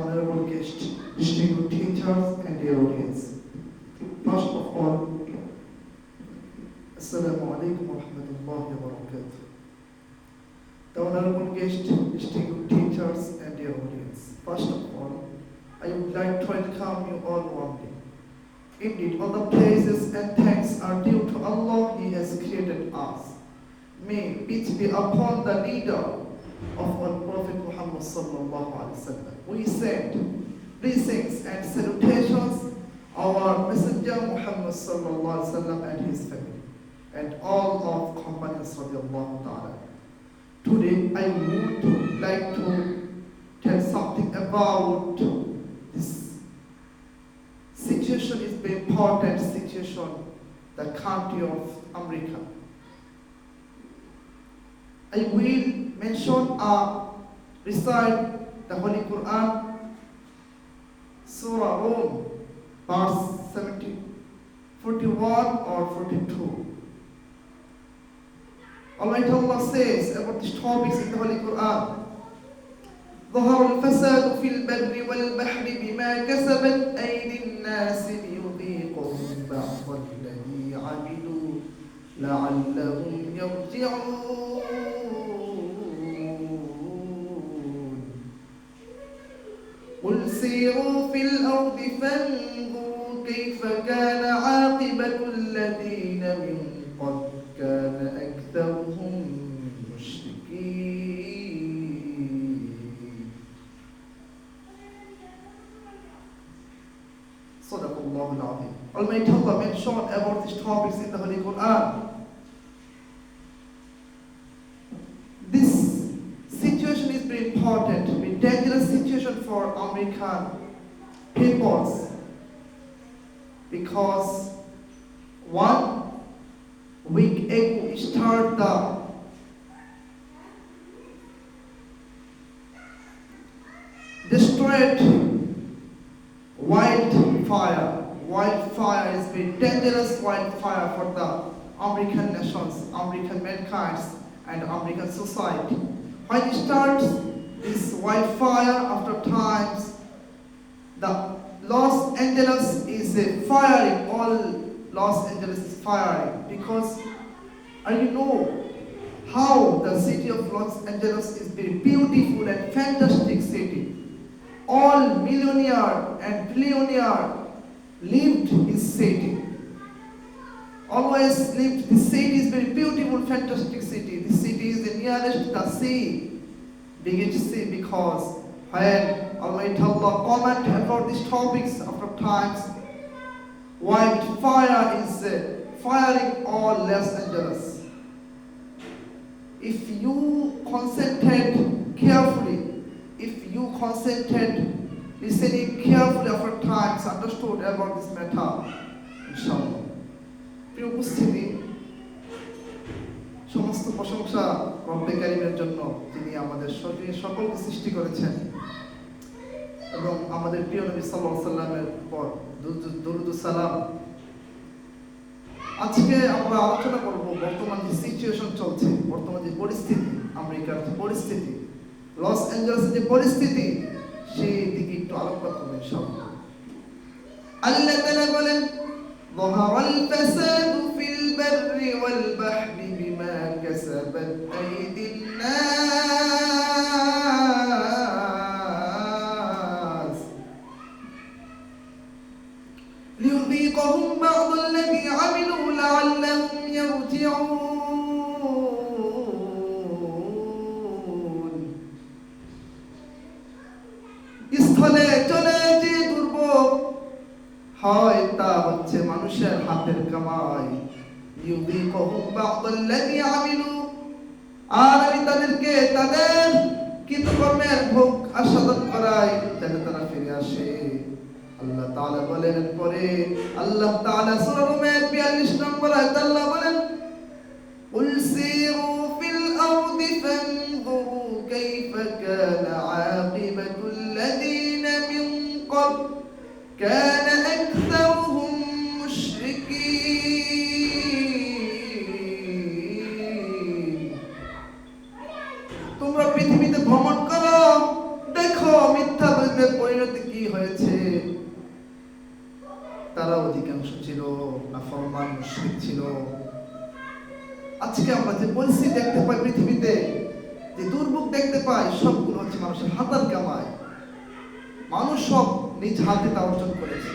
honorable guest, distinguished teachers, and dear audience. First of all, Assalamu alaikum wa rahmatullahi wa barakatuh. The honorable guest, distinguished teachers, and dear audience. First of all, I would like to welcome you all warmly. Indeed, all the praises and thanks are due to Allah. He has created us. May peace be upon the leader of our Prophet Muhammad sallallahu alaihi wasallam. We send blessings and salutations our Messenger Muhammad sallallahu alaihi wasallam and his family and all of companions radiallahu ta'ala. Today I would like to tell something about this situation. Is very important situation, the country of America. I will mention recite the Holy Quran, Surah Rum, verse 41 or 42. Almighty Allah says about these topics in the Holy Quran. ظهر الفساد في البر والبحر بما كسبت أيدي الناس ليذيقهم بعض الذي عملوا لعلهم يرجعون قل سيروا في الأرض فانظروا كيف كان عاقبة الذين من قبل كان أكثرهم مشركين. Sadaqallahu al-Azim. Almighty Allah mentioned about these topics in the Holy Quran. This situation is very important, very dangerous situation for American peoples, because 1 week ago started the destroyed wildfire. Wildfire is very dangerous wildfire for the American nations, American mankind, and American society. When it starts this wildfire, after times, the Los Angeles is firing. All Los Angeles is firing because, you know how the city of Los Angeles is very beautiful and fantastic city. All millionaire and billionaire lived in this city. Always lived. This city is very beautiful, fantastic city. This city is the nearest the sea, biggest sea, because when Almighty Allah comment about these topics after times, wildfire is firing all Los Angeles. If you concentrate carefully, if you concentrate listening carefully after times, understood about this matter, inshallah. প্রিয় উপস্থিতি, সমস্ত প্রশংসা রব্বে কারীমের জন্য, যিনি আমাদের সকলকে সৃষ্টি করেছেন এবং আমাদের প্রিয় নবী সাল্লাল্লাহু আলাইহি ওয়াসাল্লামের পর দরুদ ও সালাম। আজকে আমরা আলোচনা করব বর্তমান যে সিচুয়েশন চলছে, বর্তমান যে পরিস্থিতি, আমেরিকার যে পরিস্থিতি, লস অ্যাঞ্জেলেসের যে পরিস্থিতি, সেই দিকে একটু আলোকপাত করব ইনশাআল্লাহ। আল্লাহ তাআলা বলেন, ظهر الفساد في البر والبحر بما كسبت أيدي الناس ليذيقهم بعض الذي عملوا لعلهم يرجعون. স্থলে চলে যে দুর্ভোগ হয় তা হচ্ছে মানুষের হাতের কামাই। ইউযিকুহুম বা'দাল্লাযী আমিলু, আর আমি তাদেরকে তাদের কৃতকর্মের ভোগ আস্বাদন করাই, যাতে তারা ফিরে আসে। আল্লাহ তাআলা বলেন, পরে আল্লাহ তাআলা সূরা রুমের 42 নম্বর আয়াতে আল্লাহ বলেন, কুল সিরু ফিল আরদি ফানজুরু কাইফা কানা আকিবাতুল্লাযীনা মিন ক্বাবল كان أكثرهم مشركين. তোমরা পৃথিবীতে ভ্রমণ করো, দেখো মিথ্যাবাদীদের দুনিয়াতে কি হয়েছে, তারা অধিকাংশ ছিল নাফরমান মুশরিক ছিল। আজকে আমরা যে পরিস্থিতি দেখতে পাই পৃথিবীতে, যে দুর্ভোগ দেখতে পাই, সবগুলো হচ্ছে মানুষের হাতের কামাই। মানুষ সব নিজ হাতে তা অর্জন করেছে।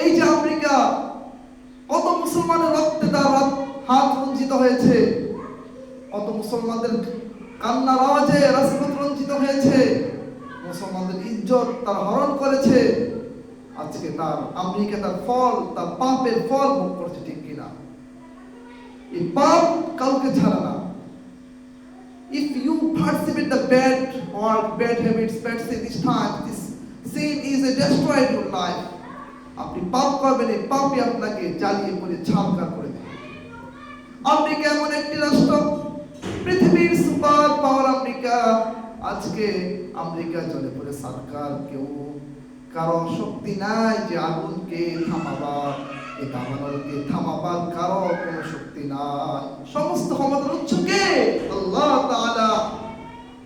এই যে আমেরিকা, কত মুসলমানের রক্তে তার হাত রঞ্জিত হয়েছে, কত মুসলমানদের কান্নার আওয়াজে রাজপথ রঞ্জিত হয়েছে, মুসলমানদের ইজ্জত তার হরণ করেছে। আজকে তার আমেরিকা তার ফল, তার পাপের ফল ভোগ করছে, ঠিক কিনা? এই পাপ কাউকে ছাড়া না। If you participate the bad work, bad habits, bad sin this time, this sin is a destroy your life. আপনি পাপ করবেন, এই পাপই আপনাকে জ্বালিয়ে পুড়িয়ে ছারখার করে দেবে। আমেরিকা এমন একটি রাষ্ট্র, পৃথিবীর সুপার পাওয়ার আমেরিকা। আজকে আমেরিকা জ্বলে পড়ে সরকার, কেউ কারো শক্তি নাই যে আগুনকে থামাবার, এই দাবানলকে থামাবার কারো কোনো শক্তি নাই। সমস্ত ক্ষমতার উৎস কে? আল্লাহ তাআলা।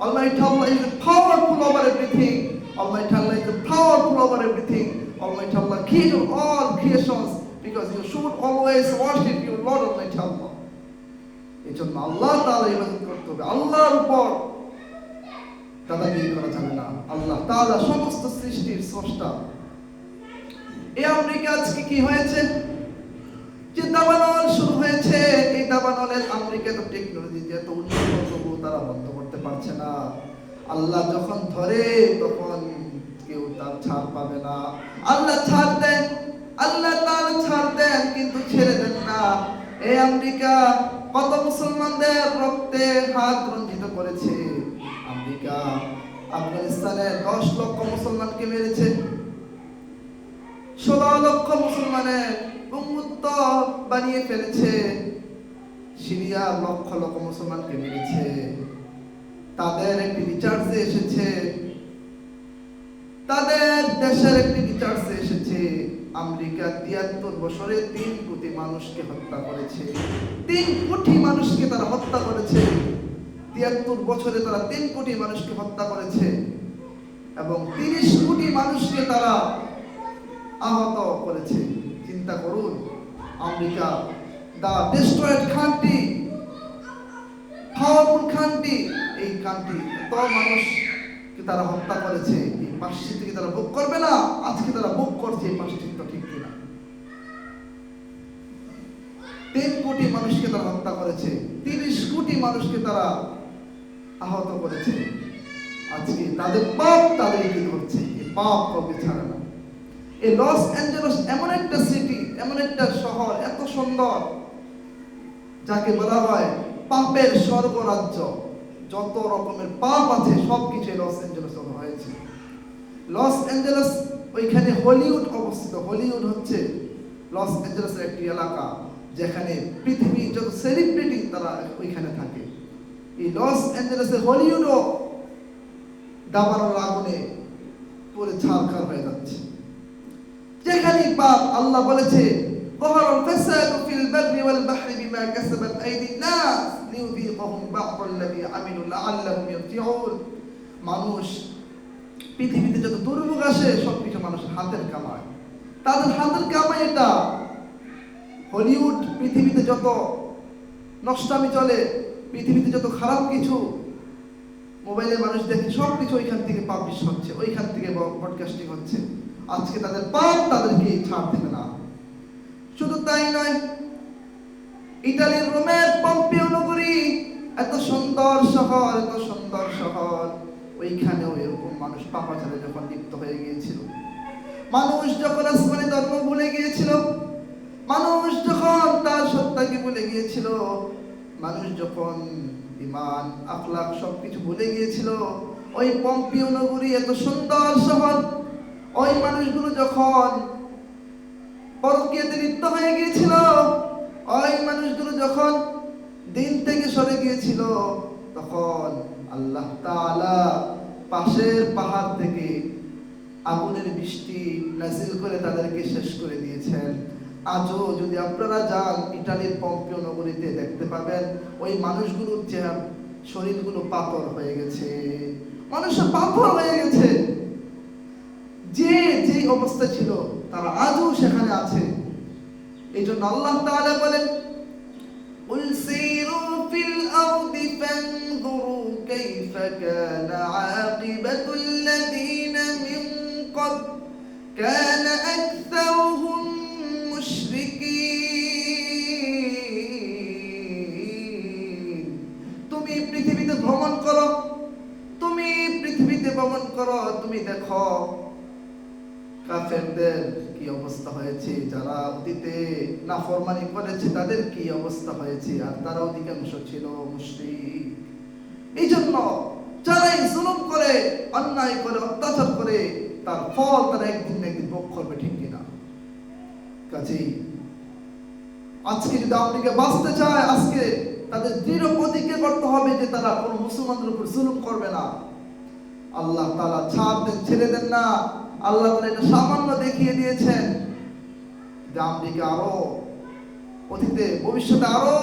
Almighty Allah is powerful over everything. Almighty Allah is powerful over everything. Almighty Allah created all creations, because you should always worship your Lord Almighty Allah. এই জন্য আল্লাহ তাআলা ইবাদত করতে হবে, আল্লাহর উপর দাদাগিরি করা যাবে না। আল্লাহ তাআলা সমস্ত সৃষ্টির স্রষ্টা। এই আমেরিকা আজকে কি হয়েছে, যে দাবানল শুরু হয়েছে, এই দাবানলের আমেরিকা তো টেকনোলজি এত উন্নত, তবু তারা বন্ধ করতে পারছে না। আল্লাহ যখন ধরে তখন কেউ তার ছাড় পাবে না। আল্লাহ ছাড় দেন, আল্লাহ তাআলা ছাড় দেন, কিন্তু ছেড়ে দেন না। এই আমেরিকা কত মুসলমানদের রক্তে হাত রঞ্জিত করেছে। আমেরিকা আফগানিস্তানে 10 লক্ষ মুসলমানকে মেরেছে, 16 লক্ষ মুসলমানের উম্মুত্ত বানিয়ে ফেলেছে। সিরিয়া লক্ষ লক্ষ মুসলমানকে মেরেছে। তাদের একটি রিচার্জে এসেছে, তাদের দেশের একটি রিচার্জে এসেছে, আমেরিকা 73 বছরে 3 কোটি মানুষকে হত্যা করেছে। 3 কোটি মানুষকে তারা হত্যা করেছে। 73 বছরে তারা 3 কোটি মানুষকে হত্যা করেছে এবং 30 কোটি মানুষকে তারা আহত করেছে। চিন্তা করুন, আমেরিকা, দা ডিস্ট্রয়েড কান্ট্রি, পাওয়ারফুল কান্ট্রি, এই কান্ট্রি এত মানুষকে তারা হত্যা করেছে। এই পাশ্চাত্য থেকে তারা ভোগ করবে না? আজকে তারা ভোগ করছে এই পাশ্চাত্য, ঠিক কিনা? 3 কোটি মানুষকে তারা হত্যা করেছে, 30 কোটি মানুষকে তারা আহত করেছে। আজকে তাদের পাপ তাদেরকে ধরছে, এই পাপ কাউকে ছাড়ে না। এই লস অ্যাঞ্জেলস এমন একটা সিটি, এমন একটা শহর, এত সুন্দর, যাকে বলা হয় পাপের স্বর্গরাজ্য। যত রকমের পাপ আছে সবকিছু লস অ্যাঞ্জেলসে হয়েছে। লস অ্যাঞ্জেলস, ওইখানে হলিউড অবস্থিত। হলিউড হচ্ছে লস অ্যাঞ্জেলসের একটি এলাকা, যেখানে পৃথিবীর যত সেলিব্রিটি তারা ওইখানে থাকে। এই লস অ্যাঞ্জেলসে হলিউডও দাবানল আগুনে পুরো ছারখার হয়ে যাচ্ছে। যেখানে পাপ, আল্লাহ বলেছে ظهر الفساد في البر والبحر بما كسبت أيدي الناس ليذيقهم بعض الذي عملوا لعلهم يرجعون। মানুষ পৃথিবীতে যত দুর্ভোগ আসে সবকিছু মানুষের হাতের কামাই, তাদের হাতের কামাই এটা। হলিউড, পৃথিবীতে যত নষ্টামি চলে, পৃথিবীতে যত খারাপ কিছু মোবাইলে মানুষ দেখে, সবকিছু ওইখান থেকে পাবলিশ হচ্ছে, ওইখান থেকে ব্রডকাস্টিং হচ্ছে। আজকে তাদের পাপ তাদেরকে ছাড় দেবে না। শুধু তাই নয়, ইতালির রোমের পম্পিও নগরী, এত সুন্দর শহর, এত সুন্দর শহর, ওইখানেও এরকম মানুষ পাপাচারে যখন লিপ্ত হয়ে গিয়েছিল, মানুষ যখন আসমানি ধর্ম ভুলে গিয়েছিল, মানুষ যখন তার সত্তাকে ভুলে গিয়েছিল, মানুষ যখন ঈমান আখলাক সবকিছু ভুলে গিয়েছিল, ওই পম্পিও নগরী এত সুন্দর শহর, ওই মানুষগুলো যখন পরকীয়াতে লিপ্ত হয়ে গিয়েছিল, ওই মানুষগুলো যখন দিন থেকে সরে গিয়েছিল, তখন আল্লাহ তাআলা পাশের পাহাড় থেকে আগুনের বৃষ্টি নাজিল করে তাদেরকে শেষ করে দিয়েছেন। আজও যদি আপনারা যান ইটালির পম্পিও নগরীতে, দেখতে পাবেন ওই মানুষগুলোর চেহারা, শরীরগুলো পাথর হয়ে গেছে, মানুষের পাথর হয়ে গেছে। অবস্থা ছিল তারা আজও সেখানে আছে। এই জন্য আল্লাহ তাআলা বলেন, قل سيروا في الأرض فانظروا كيف كان عاقبة الذين من قبل كان أكثرهم مشركين। তুমি পৃথিবীতে ভ্রমণ করো, তুমি দেখো কাফেরদের কি অবস্থা হয়েছে, যারা অতীতে নাফরমানি করেছে তাদের কি অবস্থা হয়েছে, আর তারা অধিকাংশ ছিল মুশরিক। এই জন্য যারাই জুলুম করে, অন্যায় করে, অত্যাচার করে, তার ফল তারা একদিন না একদিন ভোগ করবে, ঠিক কিনা? কাজেই আজকে যদি আমেরিকা বাঁচতে চায়, আজকে তাদের দৃঢ় প্রতিজ্ঞা করতে হবে যে তারা কোনো মুসলমানদের উপর জুলুম করবে না। আল্লাহ তাআলা ছাড় দেন, ছেড়ে দেন না। আল্লাহ তাআলা এটা সামান্য দেখিয়ে দিয়েছেন যে আমেরিকা আরো অতীতে ভবিষ্যতে আরো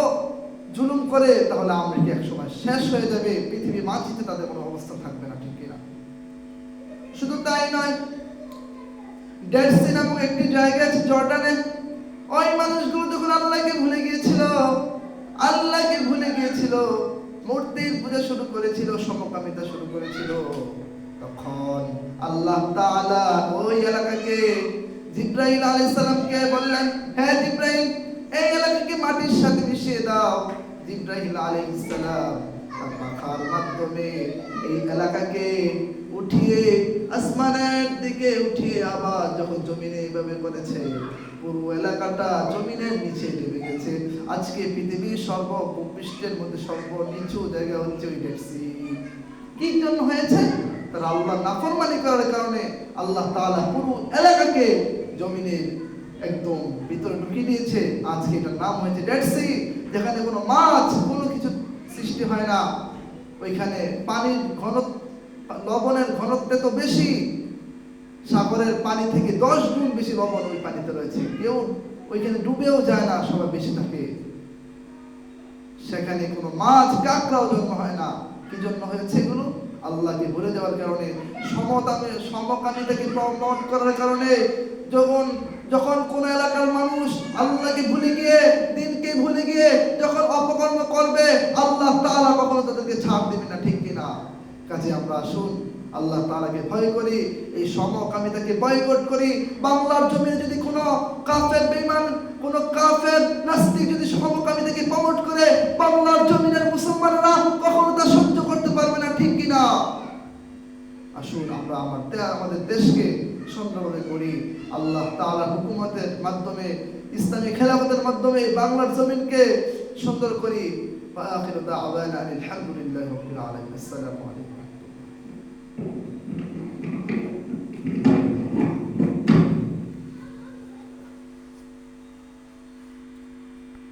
জুলুম করে, তাহলে আমেরিকা একসময় শেষ হয়ে যাবে, পৃথিবী মাটিতে তাদের কোনো অবস্থা থাকবে না, ঠিক কিনা? শুধু তাই নয়, ডেড সি নামক একটি জায়গা আছে জর্ডানে। ওই মানুষগুলো যখন আল্লাহকে ভুলে গিয়েছিল, মূর্তির পূজা শুরু করেছিল, সমকামিতা শুরু করেছিল, তখন আল্লাহ তাআলা ওই এলাকাকে জিবরাইল আলাইহিস সালামকে বললেন, হে জিবরাইল, এই এলাকাকে মাটির সাথে মিশিয়ে দাও। জিবরাইল আলাইহিস সালাম তার পাখার মাধ্যমে এই এলাকাকে উঠিয়ে আসমানের দিকে উঠিয়ে আবার যখন জমিনে এইভাবে করেছে, পুরো এলাকাটা জমিনের নিচে ডুবে গেছে। আজকে পৃথিবীর সর্বভূপৃষ্ঠের মধ্যে সর্বনিচু জায়গা হচ্ছে ওই ডেড সি। কি জন্য হয়েছে? তারা আল্লাহ নাফরমানি করার কারণে আল্লাহ তাআলা পুরো এলাকাকে জমিনের একদম ভিতরে ঢুকিয়ে দিয়েছে। আজকে এটার নাম হয়েছে ডেড সি, যেখানে কোনো মাছ, কোনো কিছু সৃষ্টি হয় না। ওইখানে পানির লবণের ঘনত্ব তো বেশি, সাগরের পানি থেকে 10 গুণ বেশি লবণ ওই পানিতে রয়েছে। কেউ ওইখানে ডুবেও যায় না, সবাই বেশি থাকে। সেখানে কোনো মাছ, কাঁকড়াও জন্ম হয় না। কি জন্য হয়েছে এগুলো? আল্লাহকে ভুলে যাওয়ার কারণে, সমকামিতাকে প্রমোট করার কারণে। যখন কোন এলাকার মানুষ আল্লাহকে ভুলে গিয়ে, দিনকে ভুলে গিয়ে যখন অপকর্ম করবে, আল্লাহ তাআলা কখনো তাদেরকে ছাড় দেবে না, ঠিক কিনা? কাজে আমরা আসুন আল্লাহ তাআলাকে ভয় করি, এই সমকামিতাকে বয়কট করি। বাংলার জমিনে যদি কোনো কাফের বেঈমান, কোনো কাফের নাস্তিক যদি সমকামিতাকে প্রমোট করে, বাংলার জমিনের মুসলমানরা কখনো তা সহ্য করতে পারবে না, ঠিক কিনা? আসুন আমরা আমাদের দেশকে সুন্দরভাবে করি, আল্লাহ তাআলার হুকুমতের মাধ্যমে, ইসলামী খেলাফতের মাধ্যমে বাংলার জমিনকে সুন্দর করি। ওয়া আখিরু দাওয়ানা আলহামদুলিল্লাহি রাব্বিল আলামিন। আসসালামু আলাইকুম।